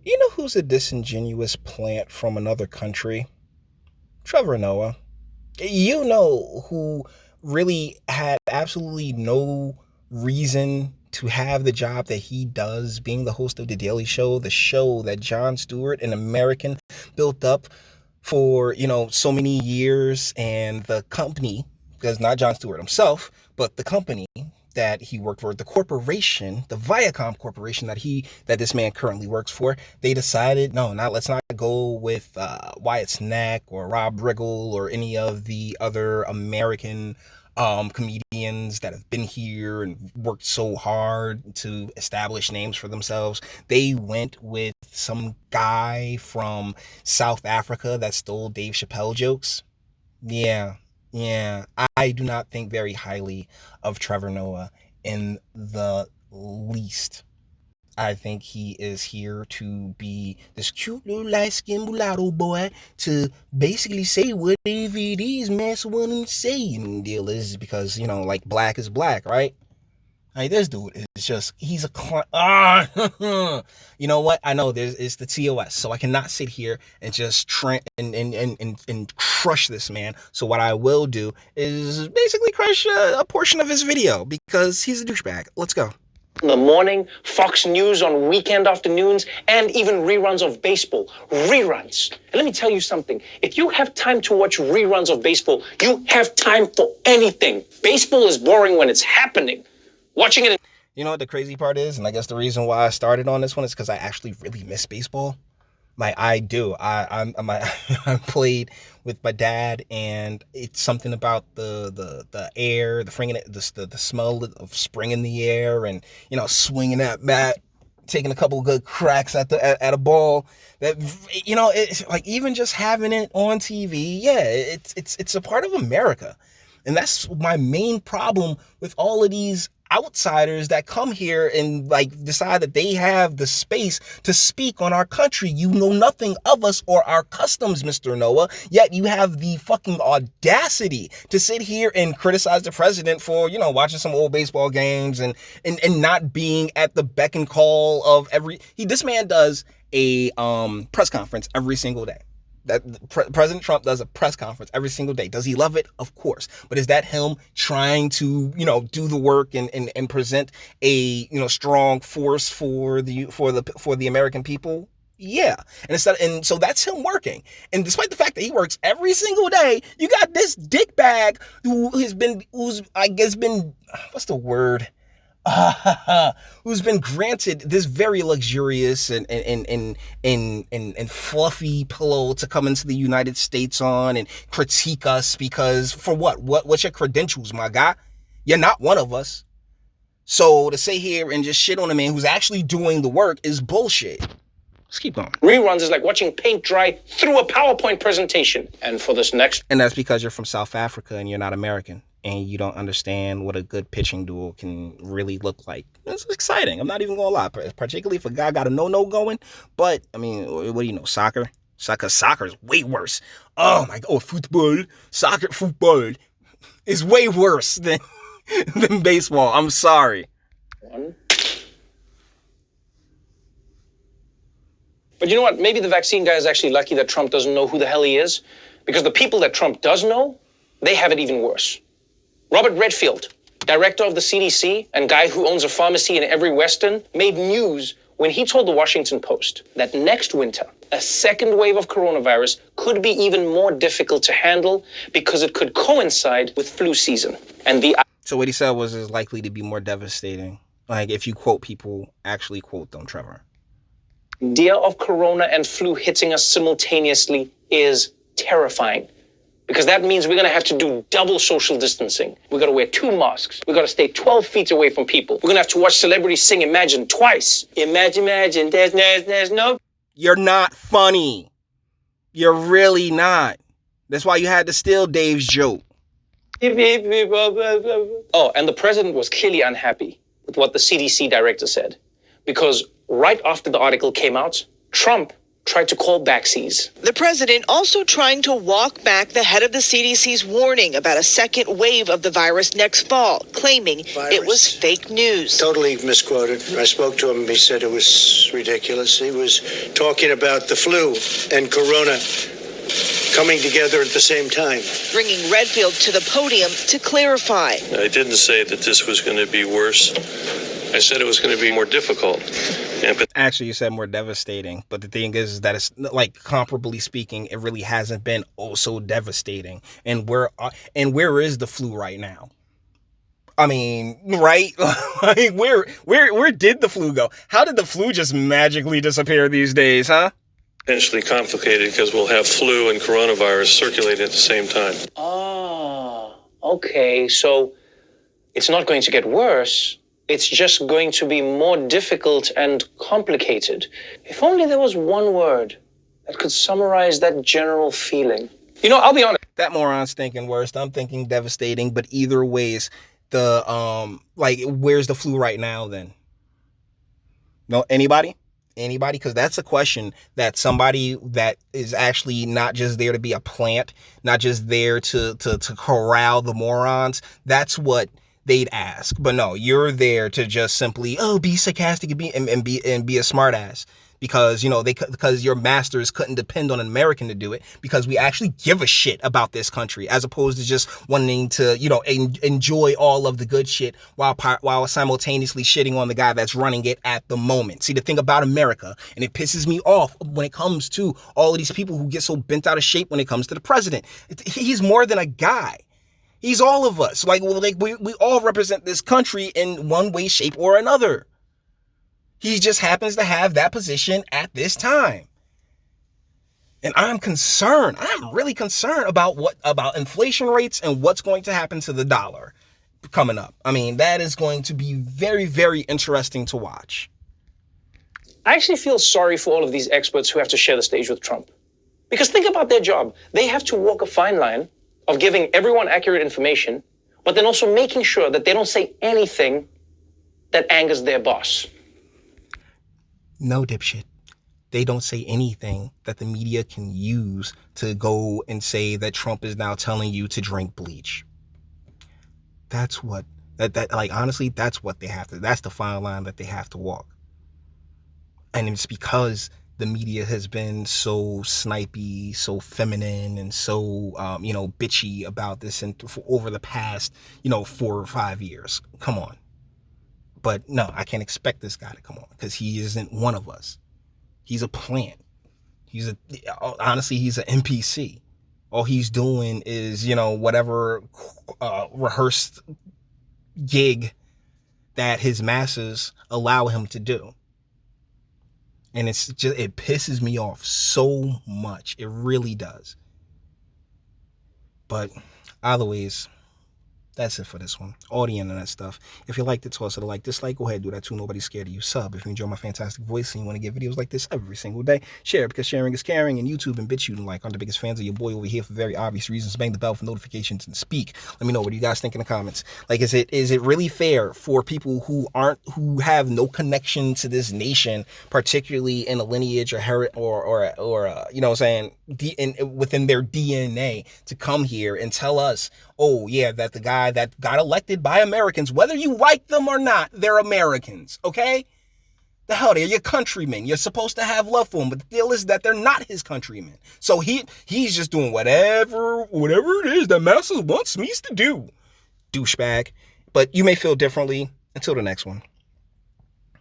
You know who's a disingenuous plant from another country? Trevor Noah. You know who really had absolutely no reason to have the job that he does, being the host of The Daily Show, the show that Jon Stewart, an American, built up for, so many years, and the company, because not Jon Stewart himself, but the company that he worked for, the corporation, the Viacom corporation that this man currently works for, they decided, no, let's not go with Wyatt Snack or Rob Riggle or any of the other American comedians that have been here and worked so hard to establish names for themselves. They went with some guy from South Africa that stole Dave Chappelle jokes. Yeah, yeah. I do not think very highly of Trevor Noah in the least. I think he is here to be this cute little light-skinned mulatto boy to basically say whatever it is Master want him to say. And the deal is because, like black is black, right? Like this dude is just, he's a you know what? I know it's the TOS, so I cannot sit here and just and crush this man. So what I will do is basically crush a portion of his video because he's a douchebag. Let's go. In the morning, Fox News on weekend afternoons, and even reruns of baseball. Reruns. And let me tell you something. If you have time to watch reruns of baseball, you have time for anything. Baseball is boring when it's happening. Watching it. You know what the crazy part is? And I guess the reason why I started on this one is because I actually really miss baseball. Like I do. I played with my dad, and it's something about the air, the smell of spring in the air, and swinging that bat, taking a couple good cracks at a ball. That it's like even just having it on TV. Yeah, it's a part of America, and that's my main problem with all of these outsiders that come here and decide that they have the space to speak on our country. You know nothing of us or our customs, Mr. Noah, yet you have the fucking audacity to sit here and criticize the president for, watching some old baseball games and not being at the beck and call of this man does a press conference every single day. That President Trump does a press conference every single day. Does he love it? Of course. But is that him trying to, do the work and present a, strong force for the American people? Yeah. And so that's him working. And despite the fact that he works every single day, you got this dickbag who's what's the word? Who's been granted this very luxurious and fluffy pillow to come into the United States on and critique us because for what? What's your credentials, my guy? You're not one of us. So to sit here and just shit on a man who's actually doing the work is bullshit. Let's keep going. Reruns is like watching paint dry through a PowerPoint presentation. And for this next... And that's because you're from South Africa and you're not American. And you don't understand what a good pitching duel can really look like. It's exciting. I'm not even going to lie. Particularly if a guy got a no-no going. But, I mean, what do you know? Soccer is way worse. Oh, my God. Football. Football is way worse than baseball. I'm sorry. But you know what? Maybe the vaccine guy is actually lucky that Trump doesn't know who the hell he is. Because the people that Trump does know, they have it even worse. Robert Redfield, director of the CDC and guy who owns a pharmacy in every Western, made news when he told the Washington Post that next winter, a second wave of coronavirus could be even more difficult to handle because it could coincide with flu season. So what he said was is likely to be more devastating. Like if you quote people, actually quote them, Trevor. The idea of corona and flu hitting us simultaneously is terrifying. Because that means we're going to have to do double social distancing. We're going to wear 2 masks. We're going to stay 12 feet away from people. We're going to have to watch celebrities sing Imagine twice. Imagine, there's no... You're not funny. You're really not. That's why you had to steal Dave's joke. Oh, and the president was clearly unhappy with what the CDC director said. Because right after the article came out, Trump tried to call backsies. The president also trying to walk back the head of the CDC's warning about a second wave of the virus next fall, claiming it was fake news. Totally misquoted. I spoke to him and he said it was ridiculous. He was talking about the flu and corona coming together at the same time. Bringing Redfield to the podium to clarify. I didn't say that this was going to be worse. I said it was going to be more difficult. Actually, you said more devastating. But the thing is that it's like, comparably speaking, it really hasn't been so devastating. And where is the flu right now? I mean, right? Like, where did the flu go? How did the flu just magically disappear these days, huh? Potentially complicated because we'll have flu and coronavirus circulating at the same time. Ah, okay. So it's not going to get worse. It's just going to be more difficult and complicated. If only there was one word that could summarize that general feeling. You know, I'll be honest. That moron's thinking worst. I'm thinking devastating. But either ways, where's the flu right now then? No, anybody? Anybody? Because that's a question that somebody that is actually not just there to be a plant, not just there to corral the morons. That's what they'd ask. But no, you're there to just simply, be sarcastic and be a smartass. Because, because your masters couldn't depend on an American to do it, because we actually give a shit about this country, as opposed to just wanting to, enjoy all of the good shit while simultaneously shitting on the guy that's running it at the moment. See, the thing about America, and it pisses me off when it comes to all of these people who get so bent out of shape when it comes to the president. He's more than a guy. He's all of us. We all represent this country in one way, shape, or another. He just happens to have that position at this time. And I'm concerned. I'm really concerned about inflation rates and what's going to happen to the dollar coming up. I mean, that is going to be very, very interesting to watch. I actually feel sorry for all of these experts who have to share the stage with Trump. Because think about their job. They have to walk a fine line of giving everyone accurate information, but then also making sure that they don't say anything that angers their boss. No, dipshit. They don't say anything that the media can use to go and say that Trump is now telling you to drink bleach. That's what, honestly, that's what they have to, that's the fine line that they have to walk. And it's because the media has been so snipey, so feminine, and so, bitchy about this over the past, 4 or 5 years. Come on. But no, I can't expect this guy to come on because he isn't one of us. He's a plant. Honestly, he's an NPC. All he's doing is, whatever rehearsed gig that his masses allow him to do. And it pisses me off so much. It really does. But either ways, that's it for this one. All the internet stuff. If you liked it, toss it a like, dislike, go ahead, do that too. Nobody's scared of you. Sub if you enjoy my fantastic voice and you want to get videos like this every single day. Share, because sharing is caring, and YouTube and BitChute and like are the biggest fans of your boy over here for very obvious reasons. Bang the bell for notifications and speak. Let me know what you guys think in the comments. Is it really fair for people who have no connection to this nation, particularly in a lineage or within their DNA, to come here and tell us, oh yeah, that the guy that got elected by Americans, whether you like them or not, they're Americans, okay? The hell, they're your countrymen. You're supposed to have love for them, but the deal is that they're not his countrymen. So he's just doing whatever it is that masses wants me to do. Douchebag. But you may feel differently. Until the next one.